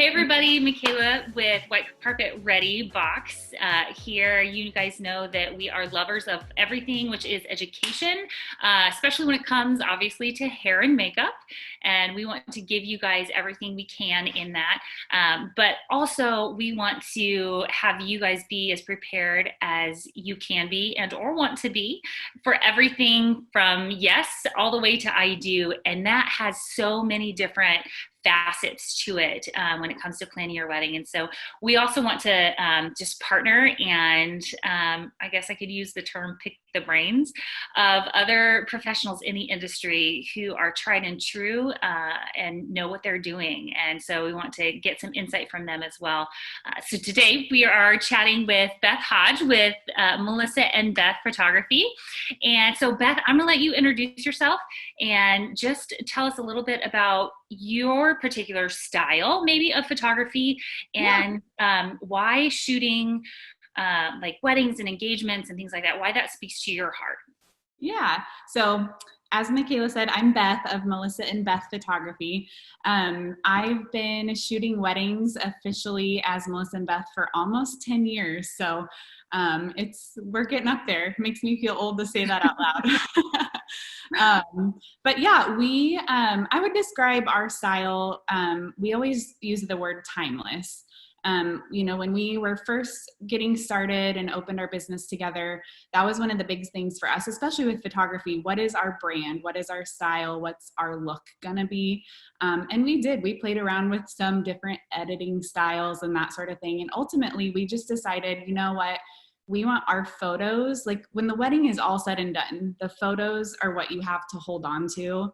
Hey everybody, Michaela with White Carpet Ready Box. Here, you guys know that we are lovers of everything, which is education, especially when it comes, obviously, to hair and makeup. And we want to give you guys everything we can in that. But also, we want to have you guys be as prepared as you can be and or want to be for everything from yes all the way to I do. And that has so many different facets to it when it comes to planning your wedding. And so we also want to just partner and I guess I could use the term pick the brains of other professionals in the industry who are tried and true and know what they're doing. And so we want to get some insight from them as well. So today we are chatting with Beth Hodge with Melissa and Beth Photography. And so Beth, I'm gonna let you introduce yourself and just tell us a little bit about your particular style maybe of photography and why shooting like weddings and engagements and things like that, why that speaks to your heart. Yeah. So as Michaela said, I'm Beth of Melissa and Beth Photography. I've been shooting weddings officially as Melissa and Beth for almost 10 years. So we're getting up there. It makes me feel old to say that out loud. But yeah, I would describe our style. We always use the word timeless. When we were first getting started and opened our business together, that was one of the big things for us, especially with photography. What is our brand? What is our style? What's our look gonna be? And we played around with some different editing styles and that sort of thing. And ultimately we just decided, you know what? We want our photos, like when the wedding is all said and done, the photos are what you have to hold on to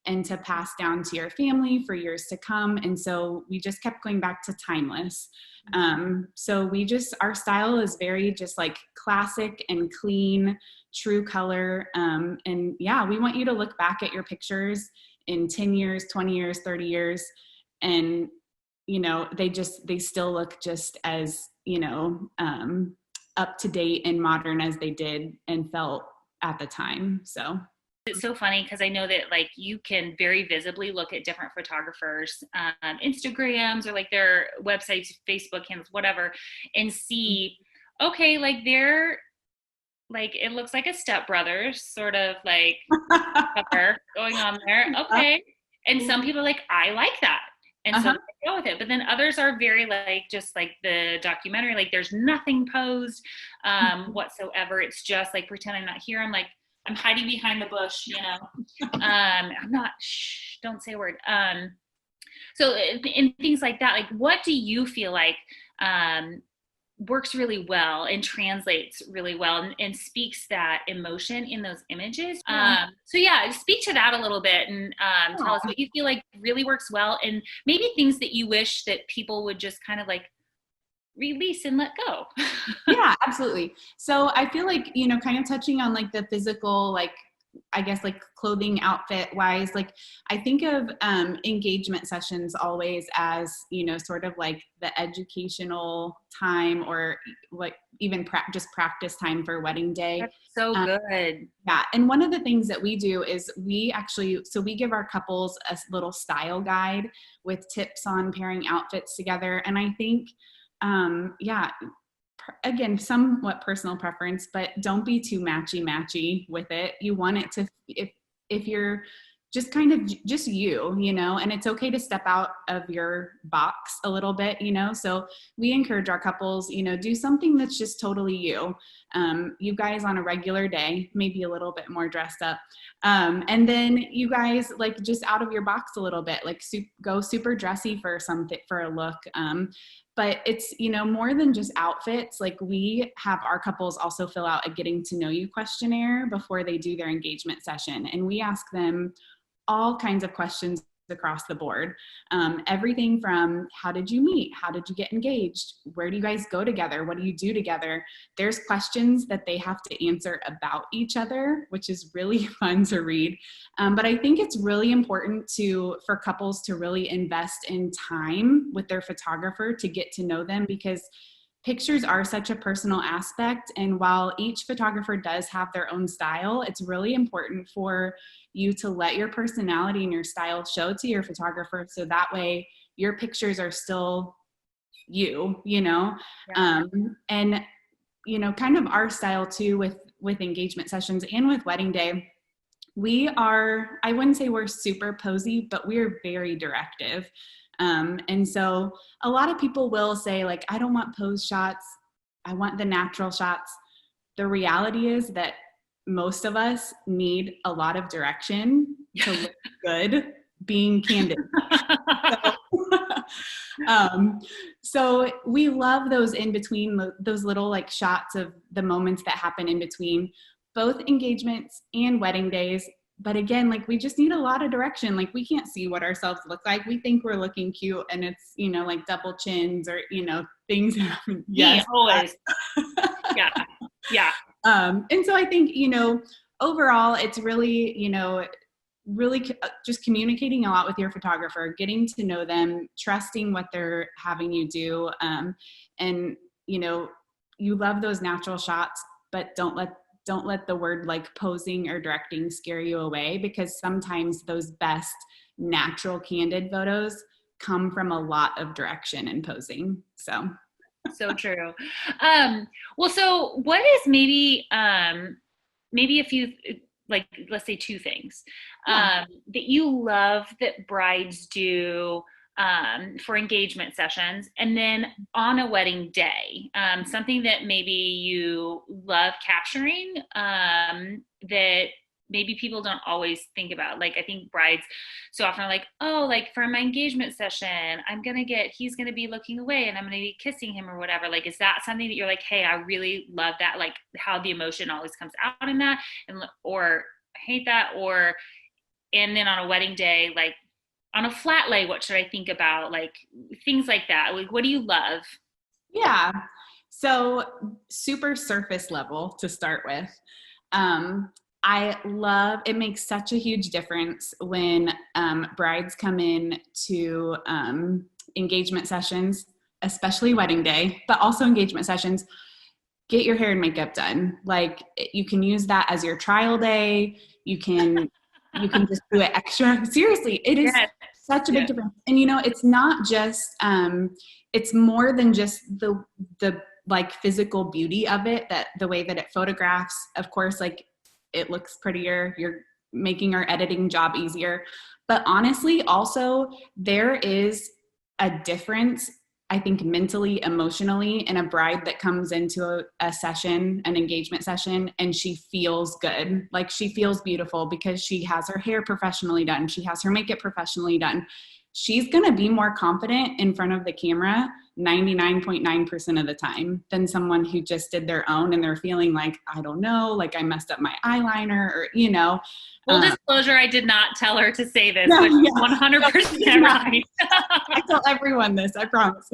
and to pass down to your family for years to come. And so we just kept going back to timeless. Our style is very just like classic and clean, true color. We want you to look back at your pictures in 10 years, 20 years, 30 years. And, they still look just as, up to date and modern as they did and felt at the time. So it's so funny because I know that like you can very visibly look at different photographers Instagrams or like their websites, Facebook handles, whatever, and see, okay, like they're like, it looks like a stepbrothers sort of like cover going on there. Okay. And some people are like, I like that. And so they go with it. But then others are very like, just like the documentary, like there's nothing posed whatsoever. It's just like pretend I'm not here. I'm hiding behind the bush, I'm not, don't say a word. So in things like that, like what do you feel like works really well and translates really well and speaks that emotion in those images? Speak to that a little bit and tell us what you feel like really works well and maybe things that you wish that people would just kind of like release and let go. Yeah, absolutely. So I feel like, kind of touching on like the physical, like, I guess like clothing outfit wise, like I think of engagement sessions always as, sort of like the educational time or like even just practice time for wedding day. That's so good. Yeah. And one of the things that we do is we give our couples a little style guide with tips on pairing outfits together. And I think, again, somewhat personal preference, but don't be too matchy with it. You want it to, if you're just kind of just you, and it's okay to step out of your box a little bit, so we encourage our couples, do something that's just totally you. You guys on a regular day, maybe a little bit more dressed up. And then you guys like just out of your box a little bit, like go super dressy for something, for a look. But it's, more than just outfits. Like we have our couples also fill out a getting to know you questionnaire before they do their engagement session. And we ask them all kinds of questions across the board. Everything from how did you meet? How did you get engaged? Where do you guys go together? What do you do together? There's questions that they have to answer about each other, which is really fun to read. But I think it's really important for couples to really invest in time with their photographer to get to know them, because pictures are such a personal aspect. And while each photographer does have their own style, it's really important for you to let your personality and your style show to your photographer. So that way your pictures are still you, you know? Yeah. And, you know, kind of our style too with engagement sessions and with wedding day, we are, I wouldn't say we're super posy, but we're very directive. And so a lot of people will say, like, I don't want pose shots, I want the natural shots. The reality is that most of us need a lot of direction to look good being candid. So, so we love those in between, those little like shots of the moments that happen in between both engagements and wedding days. But again, like we just need a lot of direction. Like we can't see what ourselves look like. We think we're looking cute and it's, you know, like double chins or, you know, things happen. Yes, always. Yeah. Yeah. And so I think, you know, overall, it's really, you know, really just communicating a lot with your photographer, getting to know them, trusting what they're having you do. And, you know, you love those natural shots, but don't let the word like posing or directing scare you away, because sometimes those best natural candid photos come from a lot of direction and posing. So true. Well, so what is maybe a few, like, let's say two things that you love that brides do for engagement sessions, and then on a wedding day, something that maybe you love capturing that maybe people don't always think about. Like, I think brides so often are like, oh, like for my engagement session, he's gonna be looking away and I'm gonna be kissing him or whatever. Like, is that something that you're like, hey, I really love that, like how the emotion always comes out in that, and or I hate that, or and then on a wedding day, like on a flat lay, what should I think about? Like things like that. Like, what do you love? Yeah. So super surface level to start with. I love, it makes such a huge difference when brides come in to engagement sessions, especially wedding day, but also engagement sessions. Get your hair and makeup done. Like you can use that as your trial day. You can just do it extra. Seriously, it is Yes. such a big Yes. difference. And you know, it's not just it's more than just the like physical beauty of it, that the way that it photographs, of course, like it looks prettier. You're making our editing job easier. But honestly, also there is a difference, I think, mentally, emotionally, in a bride that comes into a session, an engagement session, and she feels good. Like she feels beautiful because she has her hair professionally done. She has her makeup professionally done. She's going to be more confident in front of the camera 99.9% of the time than someone who just did their own and they're feeling like, I don't know, like I messed up my eyeliner or, you know. Full disclosure, I did not tell her to say this, No, but yeah. 100% right. I tell everyone this, I promise.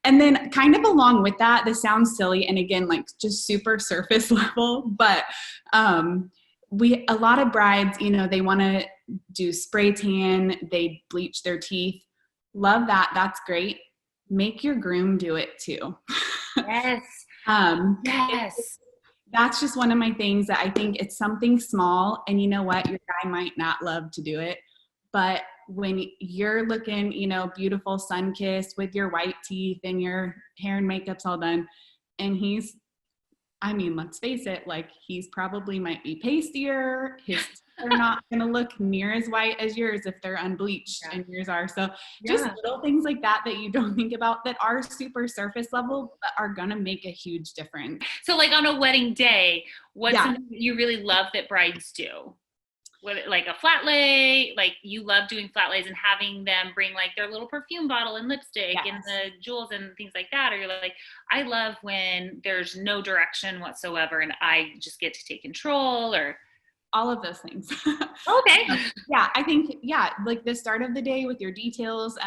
And then kind of along with that, this sounds silly, and again, like just super surface level, but a lot of brides, you know, they want to do spray tan, they bleach their teeth. Love that. That's great. Make your groom do it too. Yes. Yes. That's just one of my things that I think it's something small, and you know what, your guy might not love to do it, but when you're looking, you know, beautiful, sun-kissed with your white teeth and your hair and makeup's all done, and I mean, let's face it, like he's probably might be pastier. His teeth are not going to look near as white as yours if they're unbleached, and yours are. So just little things like that you don't think about that are super surface level, but are going to make a huge difference. So like on a wedding day, what's something that you really love that brides do? Like a flat lay, like you love doing flat lays and having them bring like their little perfume bottle and lipstick and the jewels and things like that, or you're like, I love when there's no direction whatsoever and I just get to take control, or all of those things. Okay. Yeah, I think, like the start of the day with your details,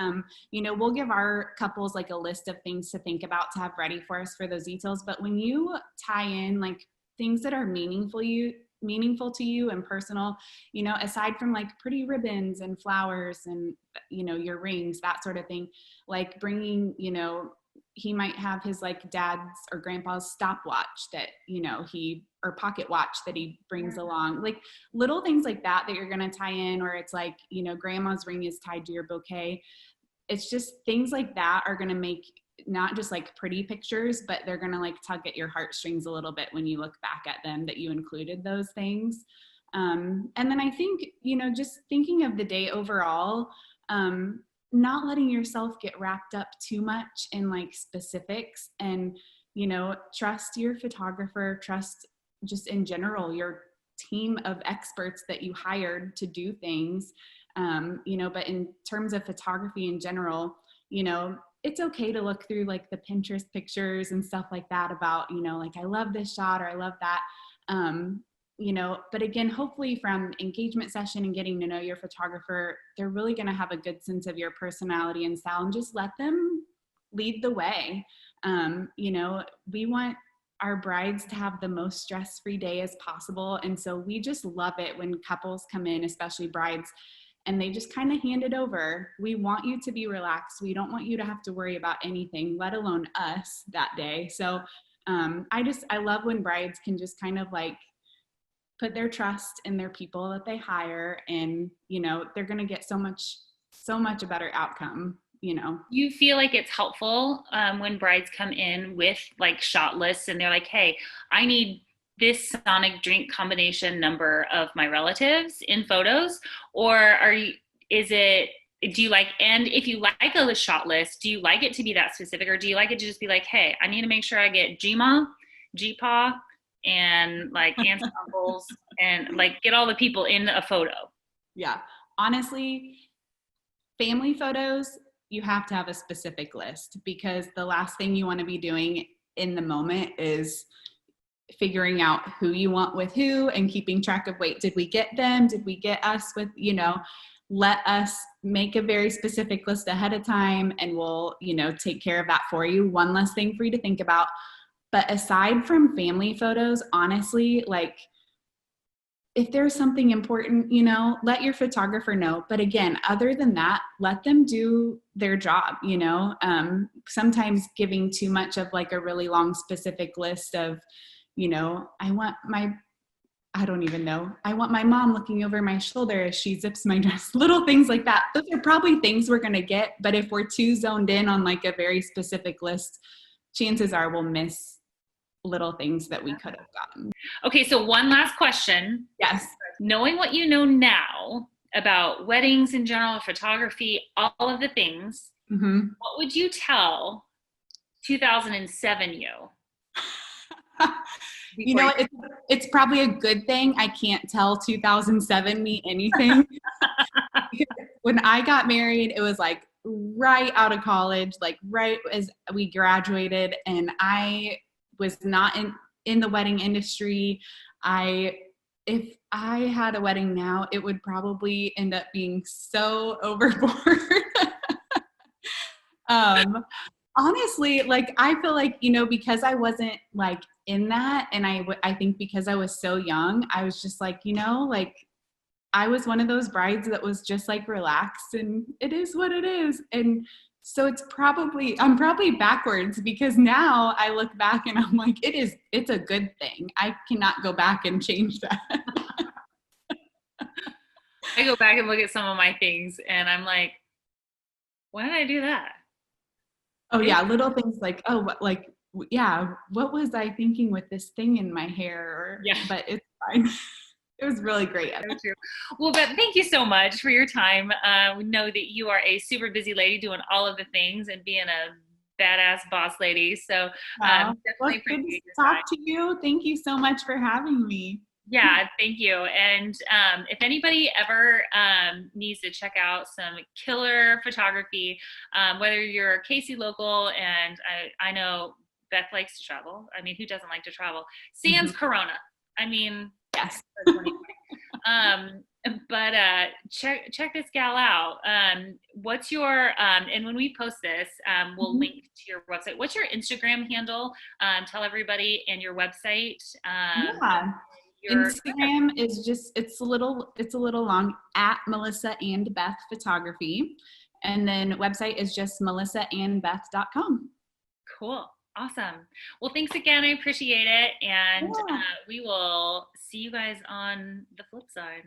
you know, we'll give our couples like a list of things to think about to have ready for us for those details. But when you tie in like things that are meaningful to you and personal, you know, aside from like pretty ribbons and flowers and, you know, your rings, that sort of thing, like bringing, you know, he might have his like dad's or grandpa's stopwatch that, or pocket watch that he brings along, like little things like that you're going to tie in, or it's like, grandma's ring is tied to your bouquet. It's just things like that are going to make not just like pretty pictures, but they're going to like tug at your heartstrings a little bit when you look back at them, that you included those things. And then I think, just thinking of the day overall, not letting yourself get wrapped up too much in like specifics, and, trust your photographer, trust just in general, your team of experts that you hired to do things. But in terms of photography in general, it's okay to look through like the Pinterest pictures and stuff like that about, like, I love this shot or I love that. But again, hopefully from engagement session and getting to know your photographer, they're really going to have a good sense of your personality and style, and just let them lead the way. We want our brides to have the most stress-free day as possible. And so we just love it when couples come in, especially brides, and they just kind of hand it over. We want you to be relaxed. We don't want you to have to worry about anything, let alone us that day. So I love when brides can just kind of like put their trust in their people that they hire, and, they're going to get so much a better outcome. You feel like it's helpful when brides come in with like shot lists and they're like, hey, I need this sonic drink combination number of my relatives in photos? Or do you like, and if you like a shot list, do you like it to be that specific, or do you like it to just be like, hey, I need to make sure I get Gma, Gpa, and like aunts and uncles, and like get all the people in a photo? Yeah, honestly, family photos, you have to have a specific list, because the last thing you want to be doing in the moment is figuring out who you want with who and keeping track of, wait, did we get them? Did we get us with, let us make a very specific list ahead of time, and we'll, take care of that for you. One less thing for you to think about. But aside from family photos, honestly, like, if there's something important, let your photographer know. But again, other than that, let them do their job. Sometimes giving too much of like a really long specific list of, I want my mom looking over my shoulder as she zips my dress, little things like that. Those are probably things we're going to get. But if we're too zoned in on like a very specific list, chances are we'll miss little things that we could have gotten. Okay, so one last question. Yes. Knowing what you know now about weddings in general, photography, all of the things, what would you tell 2007 you? It's probably a good thing I can't tell 2007 me anything. When I got married, it was like right out of college, like right as we graduated, and I was not in the wedding industry. If I had a wedding now, it would probably end up being so overboard. Honestly, like, I feel like, because I wasn't like in that, and I think because I was so young, I was just like, like, I was one of those brides that was just like relaxed, and it is what it is. And so I'm probably backwards, because now I look back and I'm like, it's a good thing. I cannot go back and change that. I go back and look at some of my things and I'm like, why did I do that? Oh yeah. Little things like, what was I thinking with this thing in my hair? Yeah. But it's fine. It was really great. Well, Beth, thank you so much for your time. We know that you are a super busy lady doing all of the things and being a badass boss lady. So definitely appreciate your time. Talk to you. Thank you so much for having me. Yeah, thank you. And if anybody ever needs to check out some killer photography, whether you're a Casey local, and I know Beth likes to travel. I mean, who doesn't like to travel? Sans Corona. I mean, yes. But check this gal out. What's your and when we post this, we'll link to your website. What's your Instagram handle? Tell everybody, and your website. Instagram is just, it's a little long, at Melissa and Beth Photography. And then website is just melissaandbeth.com. Cool. Awesome. Well, thanks again. I appreciate it. And Yeah. we will see you guys on the flip side.